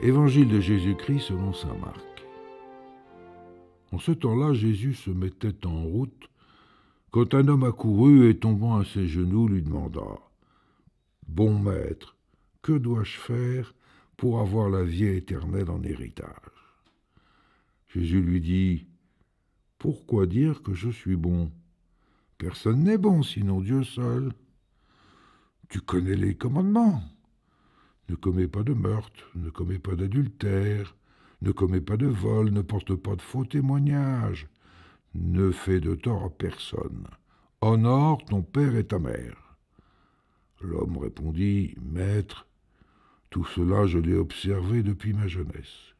Évangile de Jésus-Christ selon saint Marc. En ce temps-là, Jésus se mettait en route quand un homme accourut et tombant à ses genoux lui demanda « Bon maître, que dois-je faire pour avoir la vie éternelle en héritage ?» Jésus lui dit « Pourquoi dire que je suis bon ? Personne n'est bon sinon Dieu seul. Tu connais les commandements. Ne commets pas de meurtre, ne commets pas d'adultère, ne commets pas de vol, ne porte pas de faux témoignages, ne fais de tort à personne. Honore ton père et ta mère. » L'homme répondit « Maître, tout cela je l'ai observé depuis ma jeunesse. »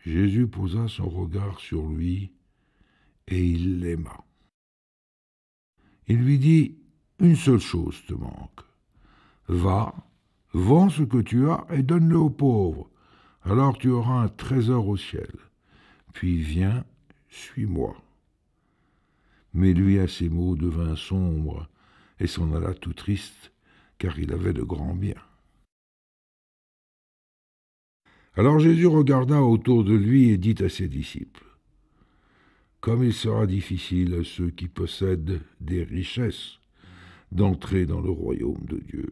Jésus posa son regard sur lui et il l'aima. Il lui dit « Une seule chose te manque. Va, vends ce que tu as et donne-le aux pauvres. Alors tu auras un trésor au ciel. Puis viens, suis-moi. » Mais lui, à ces mots, devint sombre et s'en alla tout triste, car il avait de grands biens. Alors Jésus regarda autour de lui et dit à ses disciples : « Comme il sera difficile à ceux qui possèdent des richesses d'entrer dans le royaume de Dieu. »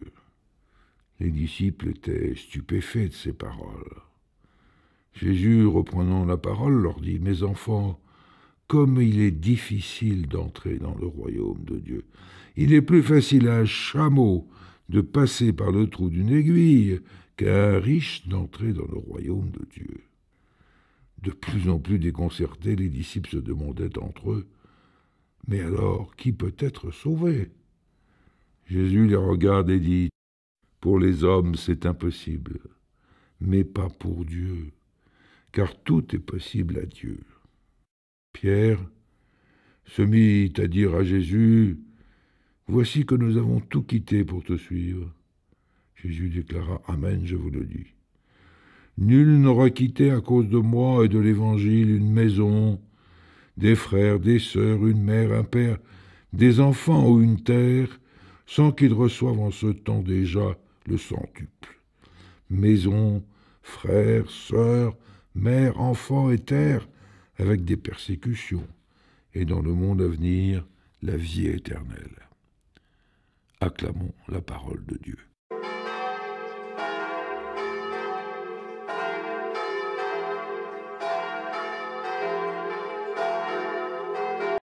Les disciples étaient stupéfaits de ces paroles. Jésus, reprenant la parole, leur dit : « Mes enfants, comme il est difficile d'entrer dans le royaume de Dieu. Il est plus facile à un chameau de passer par le trou d'une aiguille qu'à un riche d'entrer dans le royaume de Dieu. » De plus en plus déconcertés, les disciples se demandaient entre eux : « Mais alors, qui peut être sauvé ?» Jésus les regarde et dit : « Pour les hommes, c'est impossible, mais pas pour Dieu, car tout est possible à Dieu. » Pierre se mit à dire à Jésus : « Voici que nous avons tout quitté pour te suivre. » Jésus déclara : « Amen, je vous le dis. Nul n'aura quitté à cause de moi et de l'Évangile une maison, des frères, des sœurs, une mère, un père, des enfants ou une terre, sans qu'il reçoive en ce temps déjà le centuple. Maison, frères, sœurs, mère, enfants et terre, avec des persécutions, et dans le monde à venir, la vie éternelle. » Acclamons la parole de Dieu.